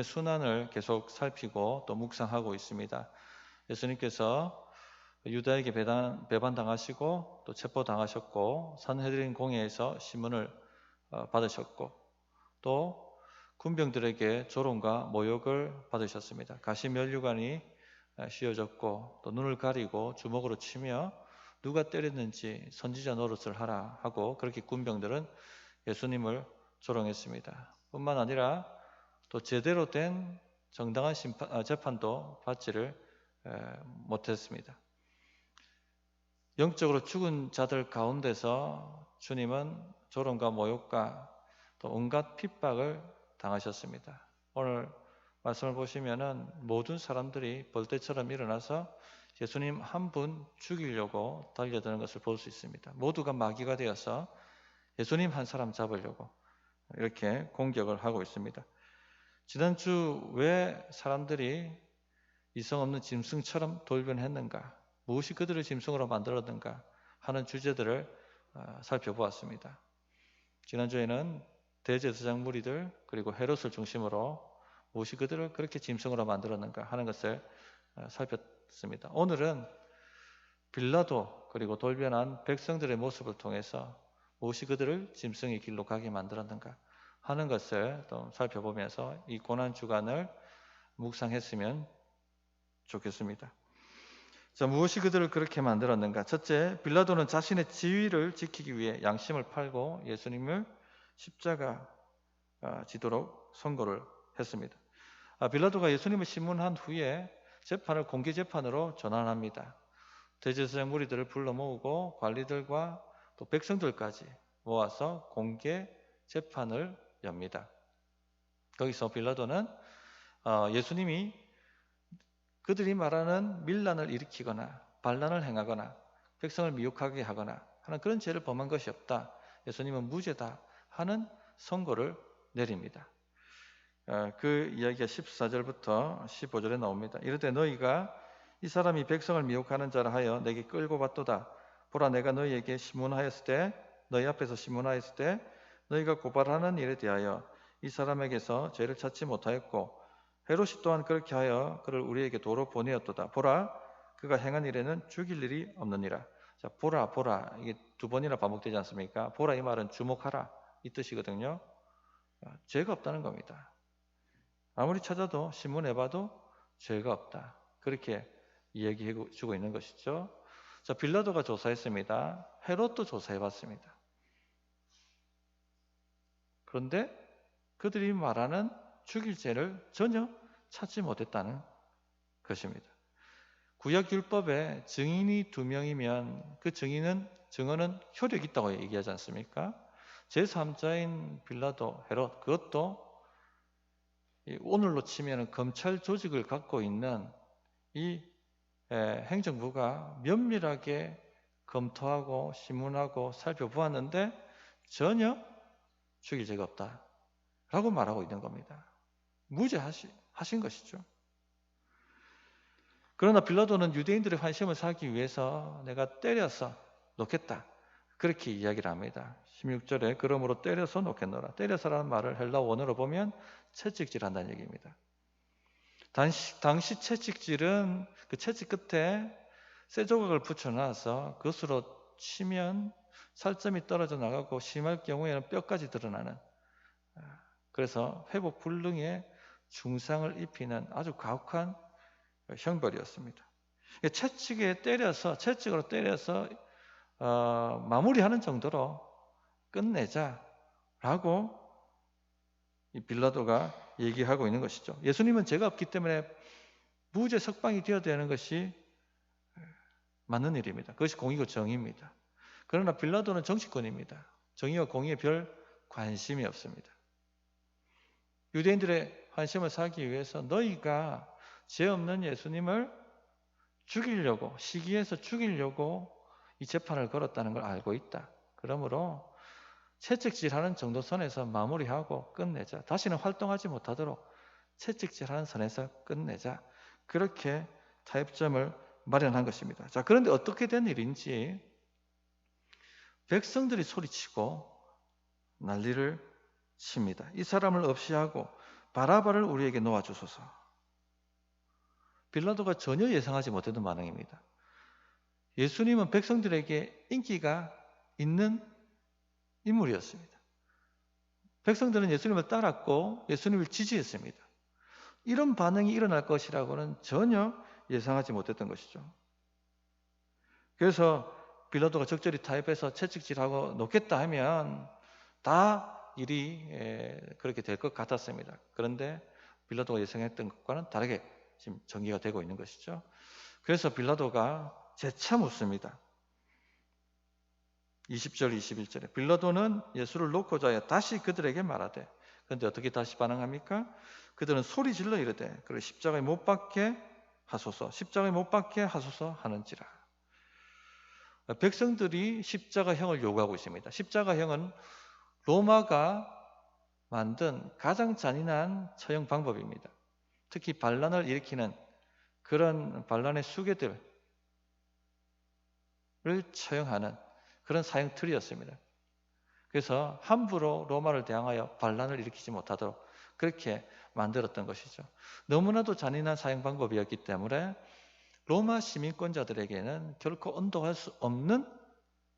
순환을 계속 살피고 또 묵상하고 있습니다. 예수님께서 유다에게 배반당하시고 또 체포당하셨고 산헤드린 공회에서 심문을 받으셨고 또 군병들에게 조롱과 모욕을 받으셨습니다. 가시면류관이 씌워졌고 또 눈을 가리고 주먹으로 치며 누가 때렸는지 선지자 노릇을 하라 하고 그렇게 군병들은 예수님을 조롱했습니다. 뿐만 아니라 또 제대로 된 정당한 재판도 받지를 못했습니다. 영적으로 죽은 자들 가운데서 주님은 조롱과 모욕과 또 온갖 핍박을 당하셨습니다. 오늘 말씀을 보시면은 모든 사람들이 벌떼처럼 일어나서 예수님 한 분 죽이려고 달려드는 것을 볼 수 있습니다. 모두가 마귀가 되어서 예수님 한 사람 잡으려고 이렇게 공격을 하고 있습니다. 지난주 왜 사람들이 이성 없는 짐승처럼 돌변했는가? 무엇이 그들을 짐승으로 만들었는가? 하는 주제들을 살펴보았습니다. 지난주에는 대제사장 무리들 그리고 헤롯을 중심으로 무엇이 그들을 그렇게 짐승으로 만들었는가 하는 것을 살폈습니다. 오늘은 빌라도 그리고 돌변한 백성들의 모습을 통해서 무엇이 그들을 짐승의 길로 가게 만들었는가 하는 것을 또 살펴보면서 이 고난주간을 묵상했으면 좋겠습니다. 자, 무엇이 그들을 그렇게 만들었는가? 첫째, 빌라도는 자신의 지위를 지키기 위해 양심을 팔고 예수님을 십자가 지도록 선고를 했습니다. 빌라도가 예수님을 심문한 후에 재판을 공개 재판으로 전환합니다. 대제사장 무리들을 불러 모으고 관리들과 또 백성들까지 모아서 공개 재판을 엽니다. 거기서 빌라도는 예수님이 그들이 말하는 밀란을 일으키거나 반란을 행하거나 백성을 미혹하게 하거나 하는 그런 죄를 범한 것이 없다. 예수님은 무죄다 하는 선고를 내립니다. 그 이야기가 14절부터 15절에 나옵니다. 이르되 너희가 이 사람이 백성을 미혹하는 자라 하여 내게 끌고 왔도다. 보라 내가 너희에게 신문하였을 때 너희 앞에서 신문하였을 때 너희가 고발하는 일에 대하여 이 사람에게서 죄를 찾지 못하였고 헤롯이 또한 그렇게 하여 그를 우리에게 도로 보내었도다. 보라 그가 행한 일에는 죽일 일이 없느니라. 자, 보라 이게 두 번이나 반복되지 않습니까? 보라 이 말은 주목하라 이 뜻이거든요. 죄가 없다는 겁니다. 아무리 찾아도 신문해봐도 죄가 없다. 그렇게 이야기해 주고 있는 것이죠. 자, 빌라도가 조사했습니다. 헤롯도 조사해봤습니다. 그런데 그들이 말하는 죽일 죄를 전혀 찾지 못했다는 것입니다. 구약율법에 증인이 2명이면 그 증언은 효력이 있다고 얘기하지 않습니까? 제3자인 빌라도, 헤롯 그것도 오늘로 치면 검찰 조직을 갖고 있는 이 행정부가 면밀하게 검토하고 신문하고 살펴보았는데 전혀 죽일 죄가 없다라고 말하고 있는 겁니다. 무죄하신 것이죠. 그러나 빌라도는 유대인들의 환심을 사기 위해서 내가 때려서 놓겠다 그렇게 이야기를 합니다. 16절에 그러므로 때려서 놓겠노라. 때려서라는 말을 헬라 원어로 보면 채찍질한다는 얘기입니다. 당시 채찍질은 그 채찍 끝에 쇠조각을 붙여놔서 그것으로 치면 살점이 떨어져 나가고 심할 경우에는 뼈까지 드러나는, 그래서 회복 불능에 중상을 입히는 아주 가혹한 형벌이었습니다. 채찍으로 때려서 마무리하는 정도로 끝내자라고 이 빌라도가 얘기하고 있는 것이죠. 예수님은 죄가 없기 때문에 무죄 석방이 되어야 되는 것이 맞는 일입니다. 그것이 공의고 정의입니다. 그러나 빌라도는 정치권입니다. 정의와 공의에 별 관심이 없습니다. 유대인들의 관심을 사기 위해서 너희가 죄 없는 예수님을 죽이려고, 시기해서 죽이려고 이 재판을 걸었다는 걸 알고 있다. 그러므로 채찍질하는 정도 선에서 마무리하고 끝내자. 다시는 활동하지 못하도록 채찍질하는 선에서 끝내자. 그렇게 타협점을 마련한 것입니다. 자, 그런데 어떻게 된 일인지 백성들이 소리치고 난리를 칩니다. 이 사람을 없이 하고 바라바를 우리에게 놓아주소서. 빌라도가 전혀 예상하지 못했던 반응입니다. 예수님은 백성들에게 인기가 있는 인물이었습니다. 백성들은 예수님을 따랐고 예수님을 지지했습니다. 이런 반응이 일어날 것이라고는 전혀 예상하지 못했던 것이죠. 그래서 빌라도가 적절히 타협해서 채찍질하고 놓겠다 하면 다 일이 그렇게 될 것 같았습니다. 그런데 빌라도가 예상했던 것과는 다르게 지금 전개가 되고 있는 것이죠. 그래서 빌라도가 재차 묻습니다. 20절, 21절에 빌라도는 예수를 놓고자 하여 다시 그들에게 말하되, 그런데 어떻게 다시 반응합니까? 그들은 소리 질러 이르되 그를 십자가에 못 박게 하소서, 십자가에 못 박게 하소서 하는지라. 백성들이 십자가형을 요구하고 있습니다. 십자가형은 로마가 만든 가장 잔인한 처형 방법입니다. 특히 반란을 일으키는 그런 반란의 수괴들을 처형하는 그런 사형 틀이었습니다. 그래서 함부로 로마를 대항하여 반란을 일으키지 못하도록 그렇게 만들었던 것이죠. 너무나도 잔인한 사형 방법이었기 때문에 로마 시민권자들에게는 결코 언도할 수 없는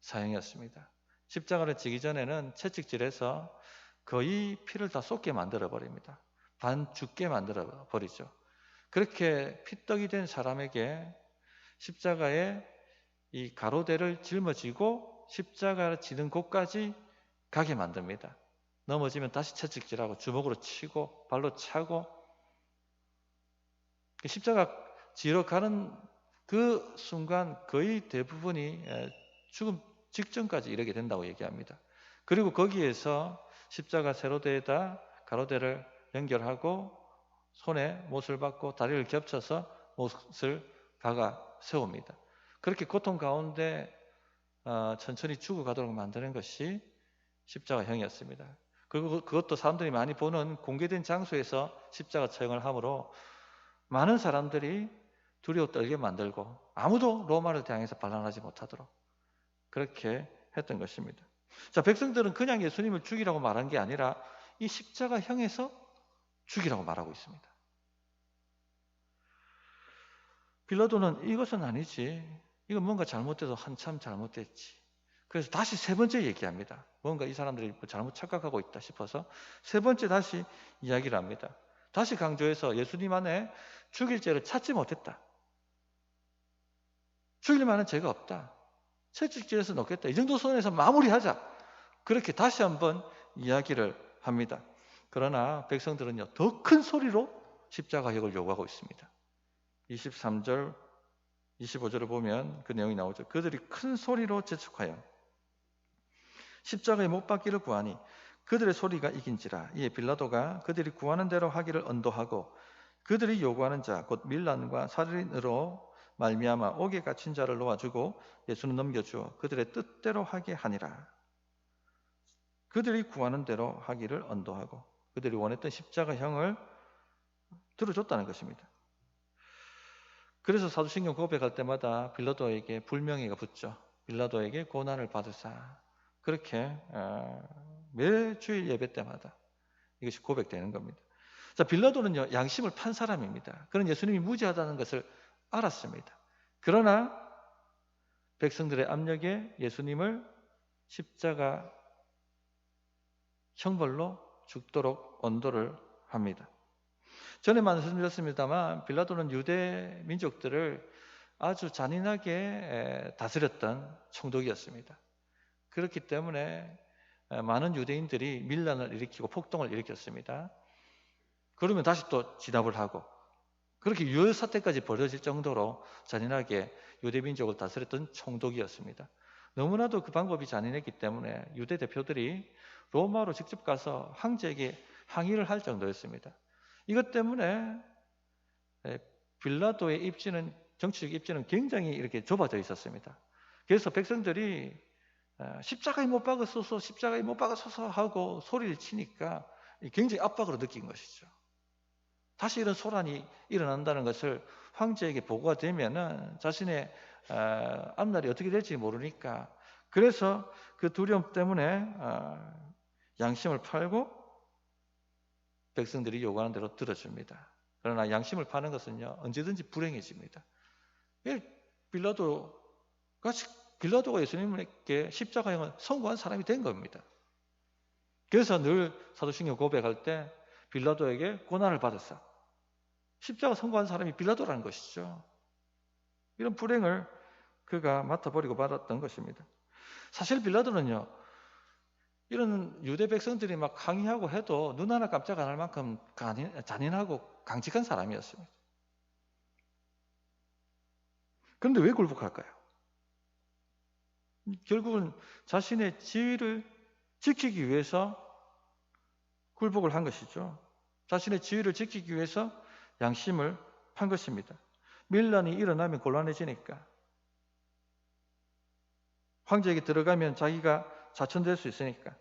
사형이었습니다. 십자가를 지기 전에는 채찍질해서 거의 피를 다 쏟게 만들어 버립니다. 반 죽게 만들어 버리죠. 그렇게 피떡이 된 사람에게 십자가에 이 가로대를 짊어지고 십자가를 지는 곳까지 가게 만듭니다. 넘어지면 다시 채찍질하고 주먹으로 치고 발로 차고, 십자가 지러 가는 그 순간 거의 대부분이 죽음 직전까지 이르게 된다고 얘기합니다. 그리고 거기에서 십자가 세로대에다 가로대를 연결하고 손에 못을 박고 다리를 겹쳐서 못을 박아 세웁니다. 그렇게 고통 가운데 천천히 죽어가도록 만드는 것이 십자가형이었습니다. 그리고 그것도 사람들이 많이 보는 공개된 장소에서 십자가 처형을 하므로 많은 사람들이 두려워 떨게 만들고 아무도 로마를 대항해서 반란하지 못하도록 그렇게 했던 것입니다. 자, 백성들은 그냥 예수님을 죽이라고 말한 게 아니라 이 십자가형에서 죽이라고 말하고 있습니다. 빌라도는 이것은 아니지, 이건 뭔가 잘못돼서 한참 잘못됐지. 그래서 다시 세 번째 얘기합니다. 뭔가 이 사람들이 잘못 착각하고 있다 싶어서 세 번째 다시 이야기를 합니다. 다시 강조해서 예수님 안에 죽일 죄를 찾지 못했다. 죽일 만한 죄가 없다. 채찍질해서 놓겠다. 이 정도 선에서 마무리하자. 그렇게 다시 한번 이야기를 합니다. 그러나 백성들은요, 더 큰 소리로 십자가형을 요구하고 있습니다. 23절, 25절을 보면 그 내용이 나오죠. 그들이 큰 소리로 재촉하여 십자가에 못 박기를 구하니 그들의 소리가 이긴지라. 이에 빌라도가 그들이 구하는 대로 하기를 언도하고 그들이 요구하는 자 곧 밀란과 살인으로 말미암아 옥에 갇힌 자를 놓아주고 예수는 넘겨주어 그들의 뜻대로 하게 하니라. 그들이 구하는 대로 하기를 언도하고 그들이 원했던 십자가형을 들어줬다는 것입니다. 그래서 사도신경 고백할 때마다 빌라도에게 불명예가 붙죠. 빌라도에게 고난을 받으사. 그렇게 매 주일 예배 때마다 이것이 고백되는 겁니다. 자, 빌라도는요, 양심을 판 사람입니다. 그는 예수님이 무죄하다는 것을 알았습니다. 그러나 백성들의 압력에 예수님을 십자가 형벌로 죽도록 언도를 합니다. 전에 말씀드렸습니다만 빌라도는 유대 민족들을 아주 잔인하게 다스렸던 총독이었습니다. 그렇기 때문에 많은 유대인들이 밀란을 일으키고 폭동을 일으켰습니다. 그러면 다시 또 진압을 하고 그렇게 유혈 사태까지 벌어질 정도로 잔인하게 유대 민족을 다스렸던 총독이었습니다. 너무나도 그 방법이 잔인했기 때문에 유대 대표들이 로마로 직접 가서 황제에게 항의를 할 정도였습니다. 이것 때문에 빌라도의 입지는, 정치적 입지는 굉장히 이렇게 좁아져 있었습니다. 그래서 백성들이 십자가에 못 박아서서 십자가에 못 박아서서 하고 소리를 치니까 굉장히 압박으로 느낀 것이죠. 다시 이런 소란이 일어난다는 것을 황제에게 보고가 되면은 자신의 앞날이 어떻게 될지 모르니까, 그래서 그 두려움 때문에 양심을 팔고 백성들이 요구하는 대로 들어줍니다. 그러나 양심을 파는 것은요, 언제든지 불행해집니다. 빌라도가 예수님께 십자가형을 선고한 사람이 된 겁니다. 그래서 늘 사도신경 고백할 때 빌라도에게 고난을 받았어. 십자가 선고한 사람이 빌라도라는 것이죠. 이런 불행을 그가 맡아버리고 받았던 것입니다. 사실 빌라도는요, 이런 유대 백성들이 막 항의하고 해도 눈 하나 깜짝 안 할 만큼 잔인하고 강직한 사람이었습니다. 그런데 왜 굴복할까요? 결국은 자신의 지위를 지키기 위해서 굴복을 한 것이죠. 자신의 지위를 지키기 위해서 양심을 판 것입니다. 밀란이 일어나면 곤란해지니까. 황제에게 들어가면 자기가 자천될 수 있으니까.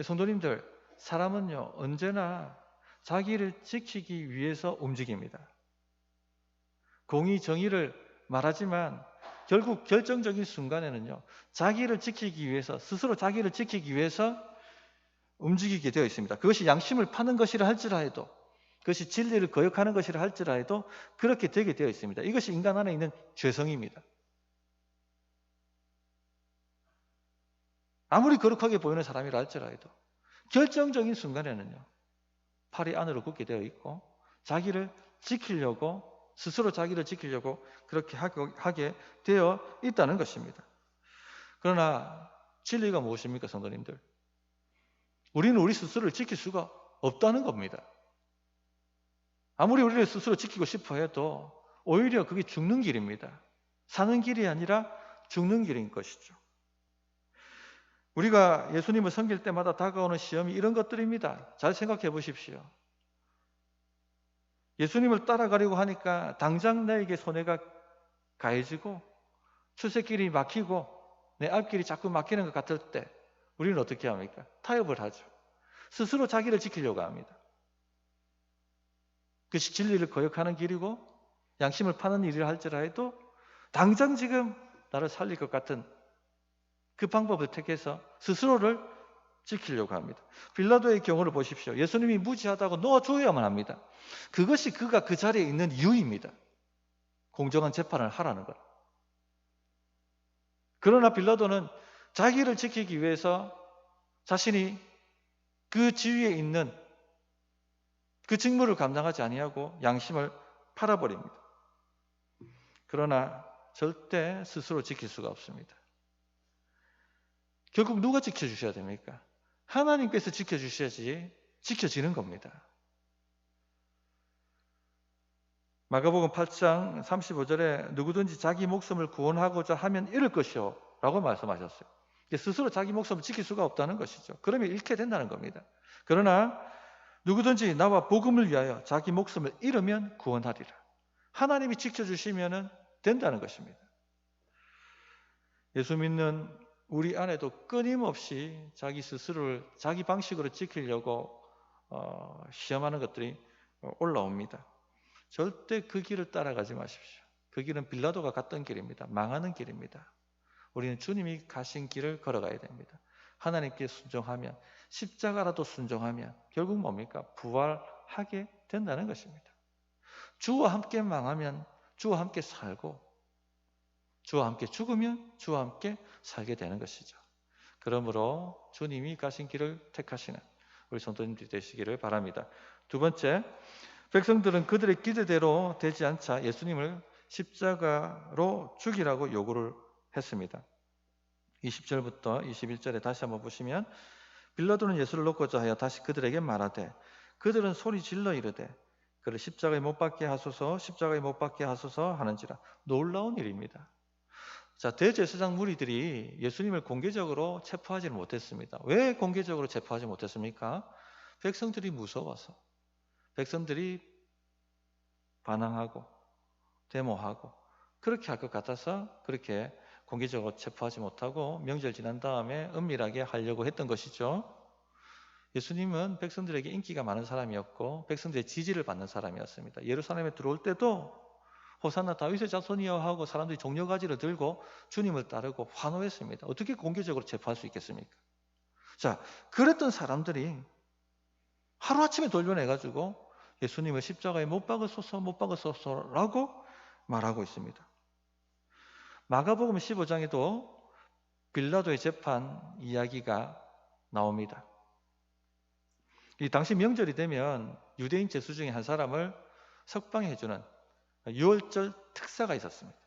성도님들, 사람은요, 언제나 자기를 지키기 위해서 움직입니다. 공의, 정의를 말하지만 결국 결정적인 순간에는요, 자기를 지키기 위해서, 스스로 자기를 지키기 위해서 움직이게 되어 있습니다. 그것이 양심을 파는 것이라 할지라도, 그것이 진리를 거역하는 것이라 할지라도 그렇게 되게 되어 있습니다. 이것이 인간 안에 있는 죄성입니다. 아무리 거룩하게 보이는 사람이라 할지라도 결정적인 순간에는요, 팔이 안으로 굽게 되어 있고 자기를 지키려고, 스스로 자기를 지키려고 그렇게 하게 되어 있다는 것입니다. 그러나 진리가 무엇입니까, 성도님들? 우리는 우리 스스로를 지킬 수가 없다는 겁니다. 아무리 우리를 스스로 지키고 싶어 해도 오히려 그게 죽는 길입니다. 사는 길이 아니라 죽는 길인 것이죠. 우리가 예수님을 섬길 때마다 다가오는 시험이 이런 것들입니다. 잘 생각해 보십시오. 예수님을 따라가려고 하니까 당장 나에게 손해가 가해지고 출세길이 막히고 내 앞길이 자꾸 막히는 것 같을 때 우리는 어떻게 합니까? 타협을 하죠. 스스로 자기를 지키려고 합니다. 그것이 진리를 거역하는 길이고 양심을 파는 일이라 할지라도 당장 지금 나를 살릴 것 같은 그 방법을 택해서 스스로를 지키려고 합니다. 빌라도의 경우를 보십시오. 예수님이 무지하다고 놓아줘야만 합니다. 그것이 그가 그 자리에 있는 이유입니다. 공정한 재판을 하라는 것. 그러나 빌라도는 자기를 지키기 위해서 자신이 그 지위에 있는 그 직무를 감당하지 아니하고 양심을 팔아버립니다. 그러나 절대 스스로 지킬 수가 없습니다. 결국 누가 지켜주셔야 됩니까? 하나님께서 지켜주셔야지 지켜지는 겁니다. 마가복음 8장 35절에 누구든지 자기 목숨을 구원하고자 하면 잃을 것이요 라고 말씀하셨어요. 스스로 자기 목숨을 지킬 수가 없다는 것이죠. 그러면 잃게 된다는 겁니다. 그러나 누구든지 나와 복음을 위하여 자기 목숨을 잃으면 구원하리라. 하나님이 지켜주시면 된다는 것입니다. 예수 믿는 우리 안에도 끊임없이 자기 스스로를 자기 방식으로 지키려고 시험하는 것들이 올라옵니다. 절대 그 길을 따라가지 마십시오. 그 길은 빌라도가 갔던 길입니다. 망하는 길입니다. 우리는 주님이 가신 길을 걸어가야 됩니다. 하나님께 순종하면, 십자가라도 순종하면 결국 뭡니까? 부활하게 된다는 것입니다. 주와 함께 망하면 주와 함께 살고, 주와 함께 죽으면 주와 함께 살게 되는 것이죠. 그러므로 주님이 가신 길을 택하시는 우리 성도님들이 되시기를 바랍니다. 두 번째, 백성들은 그들의 기대대로 되지 않자 예수님을 십자가로 죽이라고 요구를 했습니다. 20절부터 21절에 다시 한번 보시면, 빌라도는 예수를 놓고자 하여 다시 그들에게 말하되 그들은 소리 질러 이르되 그를 십자가에 못 박게 하소서, 십자가에 못 박게 하소서 하는지라. 놀라운 일입니다. 자, 대제사장 무리들이 예수님을 공개적으로 체포하지는 못했습니다. 왜 공개적으로 체포하지 못했습니까? 백성들이 무서워서. 백성들이 반항하고 데모하고 그렇게 할 것 같아서 그렇게 공개적으로 체포하지 못하고 명절 지난 다음에 은밀하게 하려고 했던 것이죠. 예수님은 백성들에게 인기가 많은 사람이었고 백성들의 지지를 받는 사람이었습니다. 예루살렘에 들어올 때도 호산나 다윗의 자손이여 하고 사람들이 종려가지를 들고 주님을 따르고 환호했습니다. 어떻게 공개적으로 체포할 수 있겠습니까? 자, 그랬던 사람들이 하루아침에 돌려내가지고 예수님을 십자가에 못 박으소서, 못 박으소서라고 말하고 있습니다. 마가복음 15장에도 빌라도의 재판 이야기가 나옵니다. 이 당시 명절이 되면 유대인 제수 중에 한 사람을 석방해주는 유월절 특사가 있었습니다.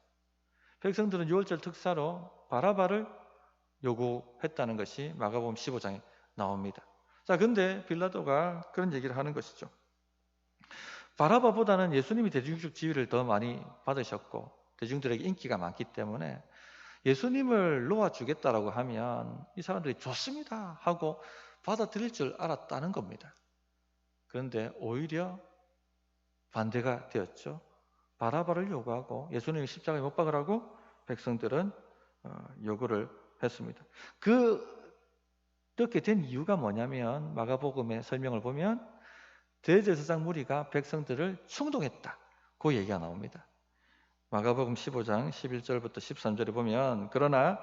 백성들은 유월절 특사로 바라바를 요구했다는 것이 마가복음 15장에 나옵니다. 자, 근데 빌라도가 그런 얘기를 하는 것이죠. 바라바보다는 예수님이 대중적 지위를 더 많이 받으셨고 대중들에게 인기가 많기 때문에 예수님을 놓아주겠다라고 하면 이 사람들이 좋습니다 하고 받아들일 줄 알았다는 겁니다. 그런데 오히려 반대가 되었죠. 바라바를 요구하고 예수님이 십자가에 못 박으라고 백성들은 요구를 했습니다. 그렇게 된 이유가 뭐냐면 마가복음의 설명을 보면 대제사장 무리가 백성들을 충동했다, 그 얘기가 나옵니다. 마가복음 15장 11절부터 13절에 보면 그러나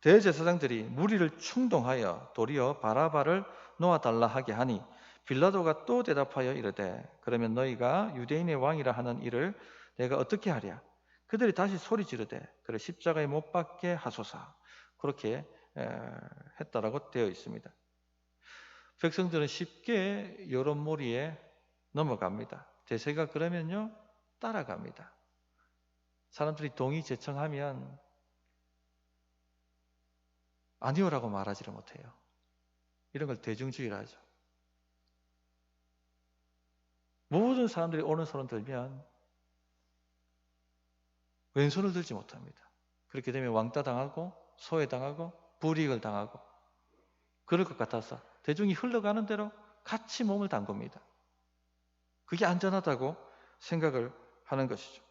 대제사장들이 무리를 충동하여 도리어 바라바를 놓아달라 하게 하니 빌라도가 또 대답하여 이르되 그러면 너희가 유대인의 왕이라 하는 이를 내가 어떻게 하랴? 그들이 다시 소리 지르되 그를 십자가에 못 박게 하소서. 그렇게 했다라고 되어 있습니다. 백성들은 쉽게 여론몰이에 넘어갑니다. 대세가 그러면요 따라갑니다. 사람들이 동의 제청하면 아니오라고 말하지를 못해요. 이런 걸 대중주의라 하죠. 모든 사람들이 오른손을 들면 왼손을 들지 못합니다. 그렇게 되면 왕따 당하고 소외당하고 불이익을 당하고 그럴 것 같아서 대중이 흘러가는 대로 같이 몸을 담굽니다. 그게 안전하다고 생각을 하는 것이죠.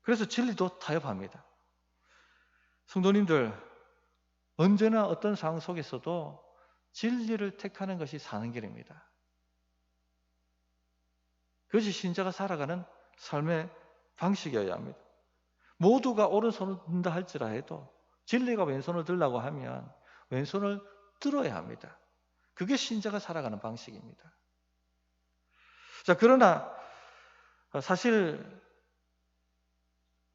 그래서 진리도 타협합니다. 성도님들, 언제나 어떤 상황 속에서도 진리를 택하는 것이 사는 길입니다. 그것이 신자가 살아가는 삶의 방식이어야 합니다. 모두가 오른손을 든다 할지라 해도 진리가 왼손을 들라고 하면 왼손을 들어야 합니다. 그게 신자가 살아가는 방식입니다. 자, 그러나 사실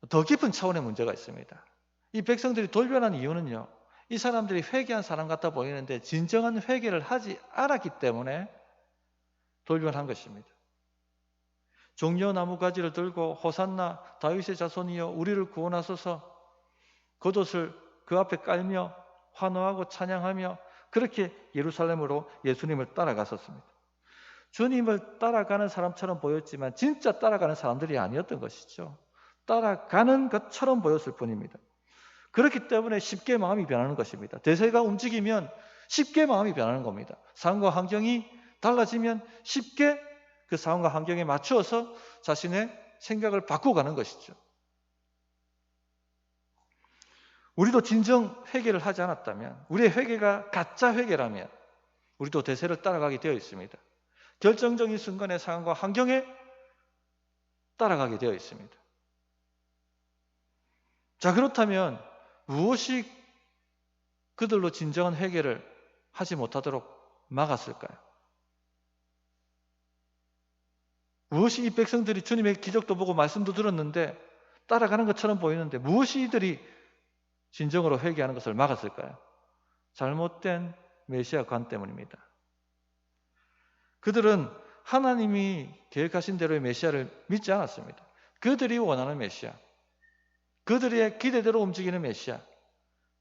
더 깊은 차원의 문제가 있습니다. 이 백성들이 돌변한 이유는요, 이 사람들이 회개한 사람 같아 보이는데 진정한 회개를 하지 않았기 때문에 돌변한 것입니다. 종려나무 가지를 들고 호산나 다윗의 자손이여 우리를 구원하소서 겉옷을 그 앞에 깔며 환호하고 찬양하며 그렇게 예루살렘으로 예수님을 따라갔었습니다. 주님을 따라가는 사람처럼 보였지만 진짜 따라가는 사람들이 아니었던 것이죠. 따라가는 것처럼 보였을 뿐입니다. 그렇기 때문에 쉽게 마음이 변하는 것입니다. 대세가 움직이면 쉽게 마음이 변하는 겁니다. 상황과 환경이 달라지면 쉽게 그 상황과 환경에 맞추어서 자신의 생각을 바꾸고 가는 것이죠. 우리도 진정 회개를 하지 않았다면, 우리의 회개가 가짜 회개라면 우리도 대세를 따라가게 되어 있습니다. 결정적인 순간의 상황과 환경에 따라가게 되어 있습니다. 자, 그렇다면 무엇이 그들로 진정한 회개를 하지 못하도록 막았을까요? 무엇이 이 백성들이 주님의 기적도 보고 말씀도 들었는데 따라가는 것처럼 보이는데 무엇이 이들이 진정으로 회개하는 것을 막았을까요? 잘못된 메시아관 때문입니다. 그들은 하나님이 계획하신 대로의 메시아를 믿지 않았습니다. 그들이 원하는 메시아, 그들의 기대대로 움직이는 메시아,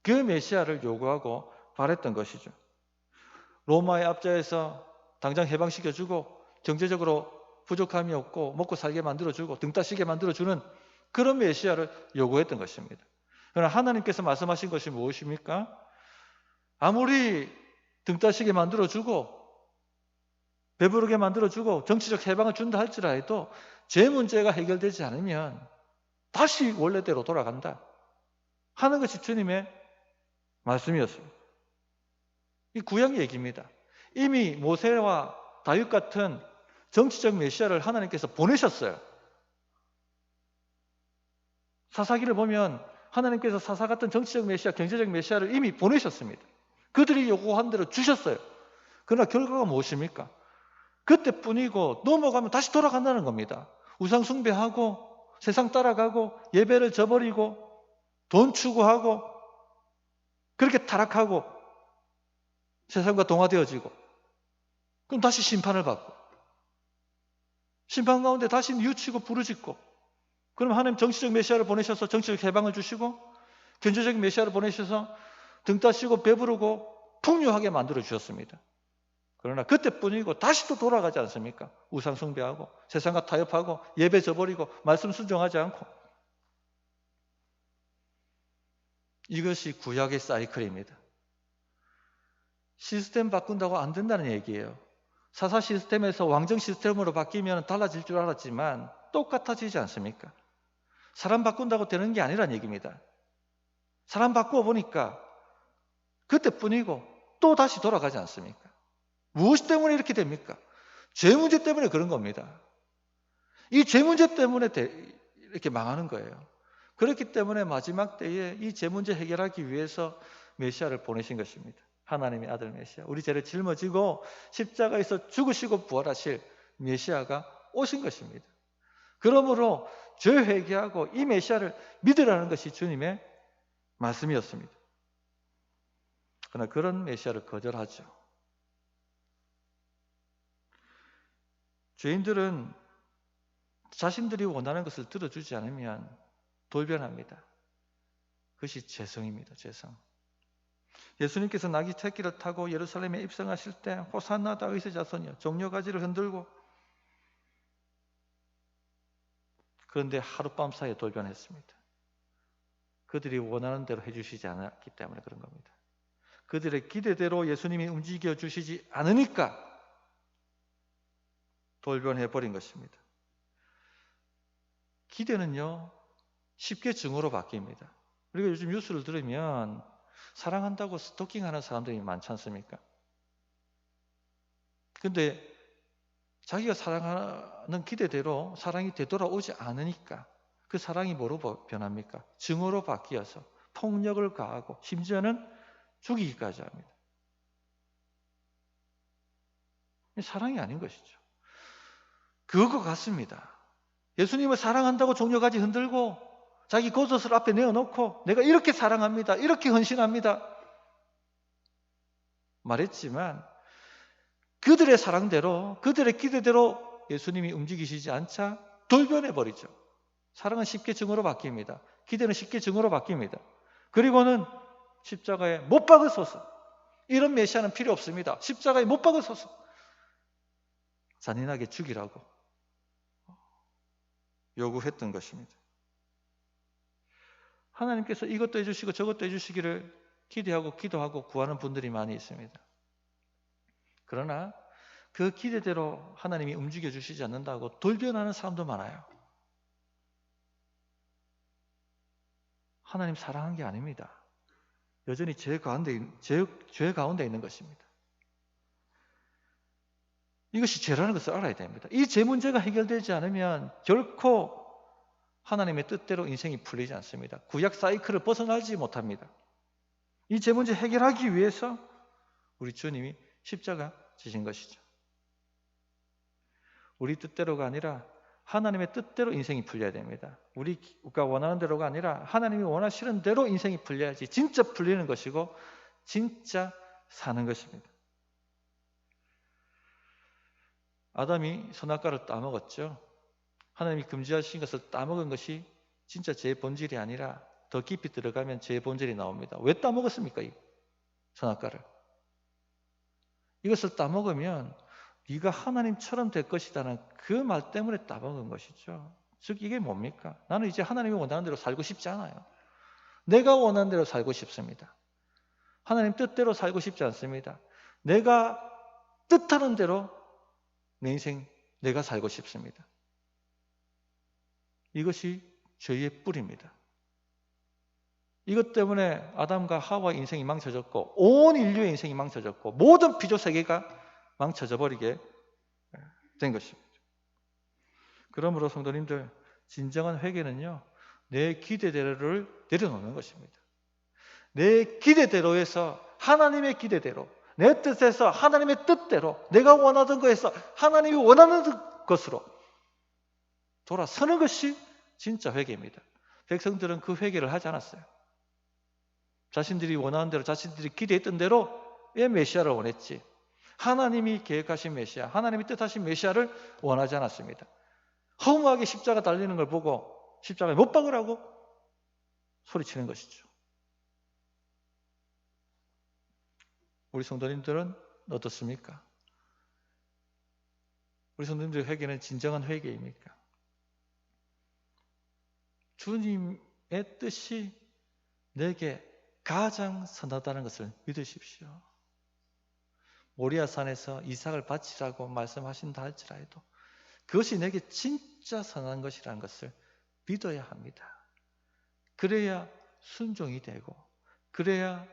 그 메시아를 요구하고 바랬던 것이죠. 로마의 압제에서 당장 해방시켜주고 경제적으로 부족함이 없고 먹고 살게 만들어주고 등 따시게 만들어주는 그런 메시아를 요구했던 것입니다. 그러나 하나님께서 말씀하신 것이 무엇입니까? 아무리 등 따시게 만들어주고 배부르게 만들어주고 정치적 해방을 준다 할지라도 제 문제가 해결되지 않으면 다시 원래대로 돌아간다 하는 것이 주님의 말씀이었습니다. 이 구약 얘기입니다. 이미 모세와 다윗 같은 정치적 메시아를 하나님께서 보내셨어요. 사사기를 보면 하나님께서 사사 같은 정치적 메시아, 경제적 메시아를 이미 보내셨습니다. 그들이 요구한 대로 주셨어요. 그러나 결과가 무엇입니까? 그때뿐이고 넘어가면 다시 돌아간다는 겁니다. 우상 숭배하고 세상 따라가고 예배를 저버리고 돈 추구하고 그렇게 타락하고 세상과 동화되어지고 그럼 다시 심판을 받고 심판 가운데 다시 뉘우치고 부르짖고 그럼 하나님 정치적 메시아를 보내셔서 정치적 해방을 주시고 경제적인 메시아를 보내셔서 등 따시고 배부르고 풍요하게 만들어 주셨습니다. 그러나 그때뿐이고 다시 또 돌아가지 않습니까? 우상 숭배하고 세상과 타협하고 예배 저버리고 말씀 순종하지 않고 이것이 구약의 사이클입니다. 시스템 바꾼다고 안 된다는 얘기예요. 사사 시스템에서 왕정 시스템으로 바뀌면 달라질 줄 알았지만 똑같아지지 않습니까? 사람 바꾼다고 되는 게 아니란 얘기입니다. 사람 바꾸어 보니까 그때뿐이고 또 다시 돌아가지 않습니까? 무엇 때문에 이렇게 됩니까? 죄 문제 때문에 그런 겁니다. 이 죄 문제 때문에 이렇게 망하는 거예요. 그렇기 때문에 마지막 때에 이 죄 문제 해결하기 위해서 메시아를 보내신 것입니다. 하나님의 아들 메시아. 우리 죄를 짊어지고 십자가에서 죽으시고 부활하실 메시아가 오신 것입니다. 그러므로 죄 회개하고 이 메시아를 믿으라는 것이 주님의 말씀이었습니다. 그러나 그런 메시아를 거절하죠. 죄인들은 자신들이 원하는 것을 들어주지 않으면 돌변합니다. 그것이 죄성입니다. 죄성. 예수님께서 나귀 새끼를 타고 예루살렘에 입성하실 때 호산나 다윗의 자손이여 종려가지를 흔들고 그런데 하룻밤 사이에 돌변했습니다. 그들이 원하는 대로 해주시지 않았기 때문에 그런 겁니다. 그들의 기대대로 예수님이 움직여 주시지 않으니까 돌변해버린 것입니다. 기대는요 쉽게 증오로 바뀝니다. 우리가 요즘 뉴스를 들으면 사랑한다고 스토킹하는 사람들이 많지 않습니까? 근데 자기가 사랑하는 기대대로 사랑이 되돌아오지 않으니까 그 사랑이 뭐로 변합니까? 증오로 바뀌어서 폭력을 가하고 심지어는 죽이기까지 합니다. 사랑이 아닌 것이죠. 그거 같습니다. 예수님을 사랑한다고 종려가지 흔들고 자기 겉옷을 앞에 내어놓고 내가 이렇게 사랑합니다. 이렇게 헌신합니다. 말했지만 그들의 사랑대로 그들의 기대대로 예수님이 움직이시지 않자 돌변해버리죠. 사랑은 쉽게 증오로 바뀝니다. 기대는 쉽게 증오로 바뀝니다. 그리고는 십자가에 못 박으소서. 이런 메시아는 필요 없습니다. 십자가에 못 박으소서. 잔인하게 죽이라고 요구했던 것입니다. 하나님께서 이것도 해주시고 저것도 해주시기를 기대하고 기도하고 구하는 분들이 많이 있습니다. 그러나 그 기대대로 하나님이 움직여 주시지 않는다고 돌변하는 사람도 많아요. 하나님 사랑한 게 아닙니다. 여전히 죄 가운데 있는 것입니다. 이것이 죄라는 것을 알아야 됩니다. 이 죄 문제가 해결되지 않으면 결코 하나님의 뜻대로 인생이 풀리지 않습니다. 구약 사이클을 벗어나지 못합니다. 이 죄 문제 해결하기 위해서 우리 주님이 십자가 지신 것이죠. 우리 뜻대로가 아니라 하나님의 뜻대로 인생이 풀려야 됩니다. 우리가 원하는 대로가 아니라 하나님이 원하시는 대로 인생이 풀려야지 진짜 풀리는 것이고 진짜 사는 것입니다. 아담이 선악과를 따먹었죠. 하나님이 금지하신 것을 따먹은 것이 진짜 제 본질이 아니라 더 깊이 들어가면 제 본질이 나옵니다. 왜 따먹었습니까? 이 선악과를. 이것을 따먹으면 네가 하나님처럼 될 것이라는 그 말 때문에 따먹은 것이죠. 즉 이게 뭡니까? 나는 이제 하나님이 원하는 대로 살고 싶지 않아요. 내가 원하는 대로 살고 싶습니다. 하나님 뜻대로 살고 싶지 않습니다. 내가 뜻하는 대로 내 인생 내가 살고 싶습니다. 이것이 죄의 뿌리입니다. 이것 때문에 아담과 하와의 인생이 망쳐졌고 온 인류의 인생이 망쳐졌고 모든 피조 세계가 망쳐져 버리게 된 것입니다. 그러므로 성도님들 진정한 회개는요 내 기대대로를 내려놓는 것입니다. 내 기대대로에서 하나님의 기대대로 내 뜻에서 하나님의 뜻대로 내가 원하던 것에서 하나님이 원하는 것으로 돌아서는 것이 진짜 회개입니다. 백성들은 그 회개를 하지 않았어요. 자신들이 원하는 대로, 자신들이 기대했던 대로 왜 메시아를 원했지? 하나님이 계획하신 메시아, 하나님이 뜻하신 메시아를 원하지 않았습니다. 허무하게 십자가 달리는 걸 보고 십자가에 못 박으라고 소리치는 것이죠. 우리 성도님들은 어떻습니까? 우리 성도님들의 회개는 진정한 회개입니까? 주님의 뜻이 내게 가장 선하다는 것을 믿으십시오. 모리아산에서 이삭을 바치라고 말씀하신다 할지라도 그것이 내게 진짜 선한 것이라는 것을 믿어야 합니다. 그래야 순종이 되고, 그래야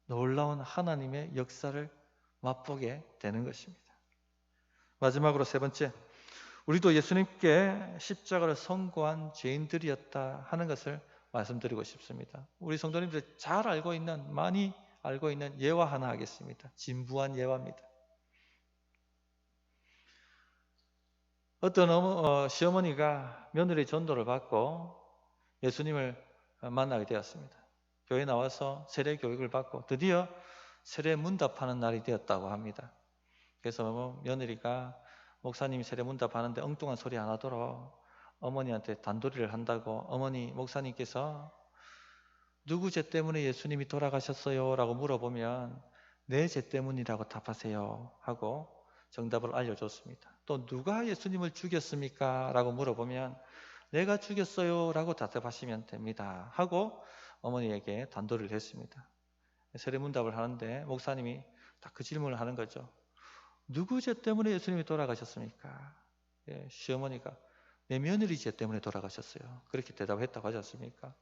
놀라운 하나님의 역사를 맛보게 되는 것입니다. 마지막으로 세 번째, 우리도 예수님께 십자가를 선고한 죄인들이었다 하는 것을 말씀드리고 싶습니다. 우리 성도님들 잘 알고 있는, 많이 알고 있는 예화 하나 하겠습니다. 진부한 예화입니다. 어떤 시어머니가 며느리 전도를 받고 예수님을 만나게 되었습니다. 교회에 나와서 세례 교육을 받고 드디어 세례 문답하는 날이 되었다고 합니다. 그래서 며느리가 목사님이 세례 문답하는데 엉뚱한 소리 안 하도록 어머니한테 단도리를 한다고, 어머니 목사님께서 누구 죄 때문에 예수님이 돌아가셨어요? 라고 물어보면 내 죄 때문이라고 답하세요 하고 정답을 알려줬습니다. 또 누가 예수님을 죽였습니까? 라고 물어보면 내가 죽였어요 라고 대답하시면 됩니다 하고 어머니에게 단도리를 했습니다. 세례문답을 하는데 목사님이 딱 그 질문을 하는 거죠. 누구 죄 때문에 예수님이 돌아가셨습니까? 시어머니가 내 며느리 죄 때문에 돌아가셨어요. 그렇게 대답했다고 하지 않습니까?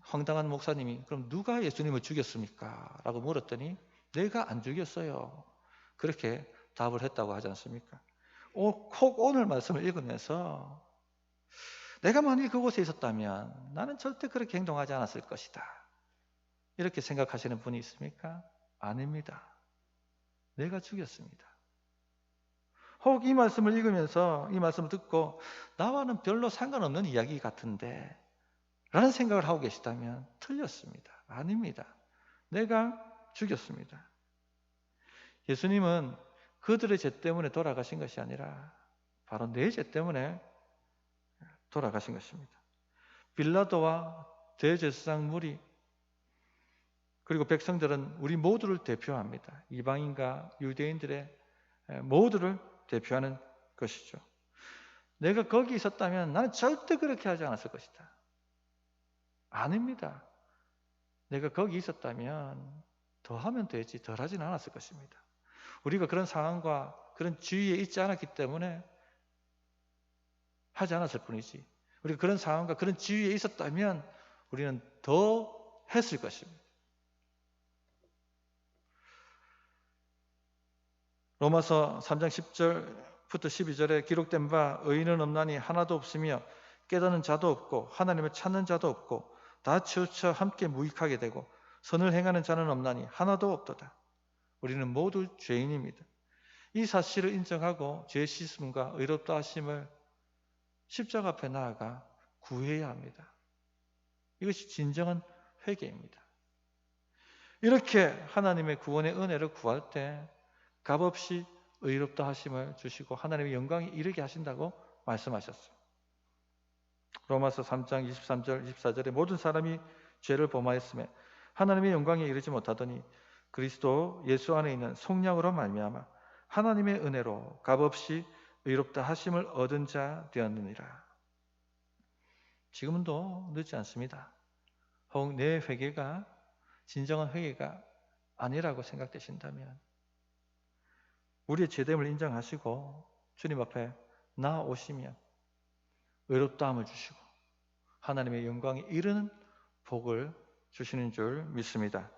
황당한 목사님이 그럼 누가 예수님을 죽였습니까? 라고 물었더니 내가 안 죽였어요. 그렇게 답을 했다고 하지 않습니까? 콕 오늘 말씀을 읽으면서 내가 만일 그곳에 있었다면 나는 절대 그렇게 행동하지 않았을 것이다. 이렇게 생각하시는 분이 있습니까? 아닙니다. 내가 죽였습니다. 혹 이 말씀을 읽으면서 이 말씀을 듣고 나와는 별로 상관없는 이야기 같은데 라는 생각을 하고 계시다면 틀렸습니다. 아닙니다. 내가 죽였습니다. 예수님은 그들의 죄 때문에 돌아가신 것이 아니라 바로 내 죄 때문에 돌아가신 것입니다. 빌라도와 대제사장 무리 그리고 백성들은 우리 모두를 대표합니다. 이방인과 유대인들의 모두를 대표하는 것이죠. 내가 거기 있었다면 나는 절대 그렇게 하지 않았을 것이다. 아닙니다. 내가 거기 있었다면 더 하면 되지 덜 하진 않았을 것입니다. 우리가 그런 상황과 그런 주위에 있지 않았기 때문에 하지 않았을 뿐이지, 우리가 그런 상황과 그런 지위에 있었다면 우리는 더 했을 것입니다. 로마서 3장 10절부터 12절에 기록된 바 의인은 없나니 하나도 없으며 깨닫는 자도 없고 하나님을 찾는 자도 없고 다 치우쳐 함께 무익하게 되고 선을 행하는 자는 없나니 하나도 없도다. 우리는 모두 죄인입니다. 이 사실을 인정하고 죄 씻음과 의롭다 하심을 십자가 앞에 나아가 구해야 합니다. 이것이 진정한 회개입니다. 이렇게 하나님의 구원의 은혜를 구할 때 값없이 의롭다 하심을 주시고 하나님의 영광에 이르게 하신다고 말씀하셨어요. 로마서 3장 23절 24절에 모든 사람이 죄를 범하였으며 하나님의 영광에 이르지 못하더니 그리스도 예수 안에 있는 속량으로 말미암아 하나님의 은혜로 값없이 의롭다 하심을 얻은 자 되었느니라. 지금도 늦지 않습니다. 혹 내 회개가 진정한 회개가 아니라고 생각되신다면 우리의 죄됨을 인정하시고 주님 앞에 나아오시면 의롭다함을 주시고 하나님의 영광에 이르는 복을 주시는 줄 믿습니다.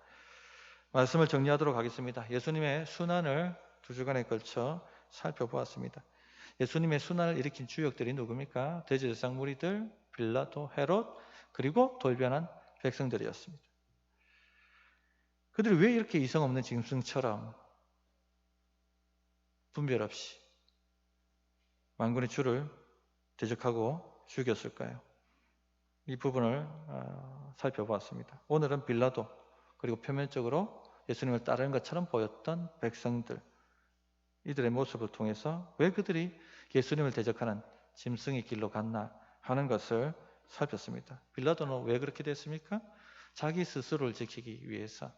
말씀을 정리하도록 하겠습니다. 예수님의 순환을 2주간에 걸쳐 살펴보았습니다. 예수님의 순환을 일으킨 주역들이 누굽니까? 대제사장 무리들, 빌라도, 헤롯, 그리고 돌변한 백성들이었습니다. 그들이 왜 이렇게 이성 없는 짐승처럼 분별 없이 만군의 주를 대적하고 죽였을까요? 이 부분을 살펴보았습니다. 오늘은 빌라도 그리고 표면적으로 예수님을 따르는 것처럼 보였던 백성들, 이들의 모습을 통해서 왜 그들이 예수님을 대적하는 짐승의 길로 갔나 하는 것을 살폈습니다. 빌라도는 왜 그렇게 됐습니까? 자기 스스로를 지키기 위해서.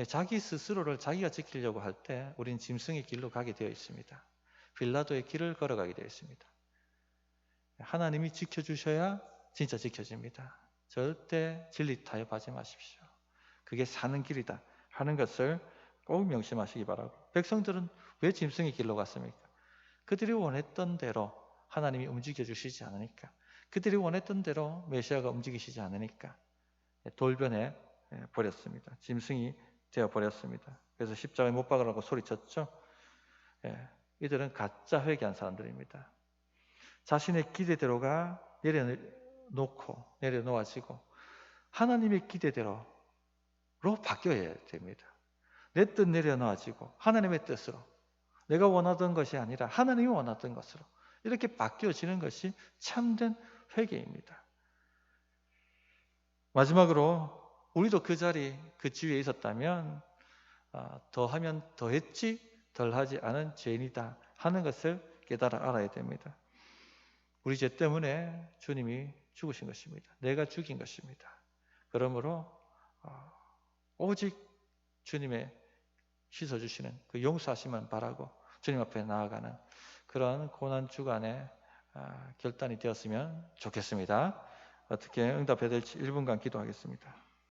자기 스스로를 자기가 지키려고 할 때 우린 짐승의 길로 가게 되어 있습니다. 빌라도의 길을 걸어가게 되어 있습니다. 하나님이 지켜주셔야 진짜 지켜집니다. 절대 진리 타협하지 마십시오. 그게 사는 길이다 하는 것을 꼭 명심하시기 바라고. 백성들은 왜 짐승의 길로 갔습니까? 그들이 원했던 대로 하나님이 움직여 주시지 않으니까, 그들이 원했던 대로 메시아가 움직이시지 않으니까 돌변해 버렸습니다. 짐승이 되어 버렸습니다. 그래서 십자가에 못 박으라고 소리쳤죠. 이들은 가짜 회개한 사람들입니다. 자신의 기대대로가 내려놓아지고 하나님의 기대대로로 바뀌어야 됩니다. 내 뜻 내려놓아지고 하나님의 뜻으로, 내가 원하던 것이 아니라 하나님이 원하던 것으로 이렇게 바뀌어지는 것이 참된 회개입니다. 마지막으로 우리도 그 자리, 그 지위에 있었다면 더하면 더했지 덜하지 않은 죄인이다 하는 것을 깨달아 알아야 됩니다. 우리 죄 때문에 주님이 죽으신 것입니다. 내가 죽인 것입니다. 그러므로 오직 주님의 씻어주시는 그 용서하심만 바라고 주님 앞에 나아가는 그런 고난 주간의 결단이 되었으면 좋겠습니다. 어떻게 응답해야 될지 1분간 기도하겠습니다.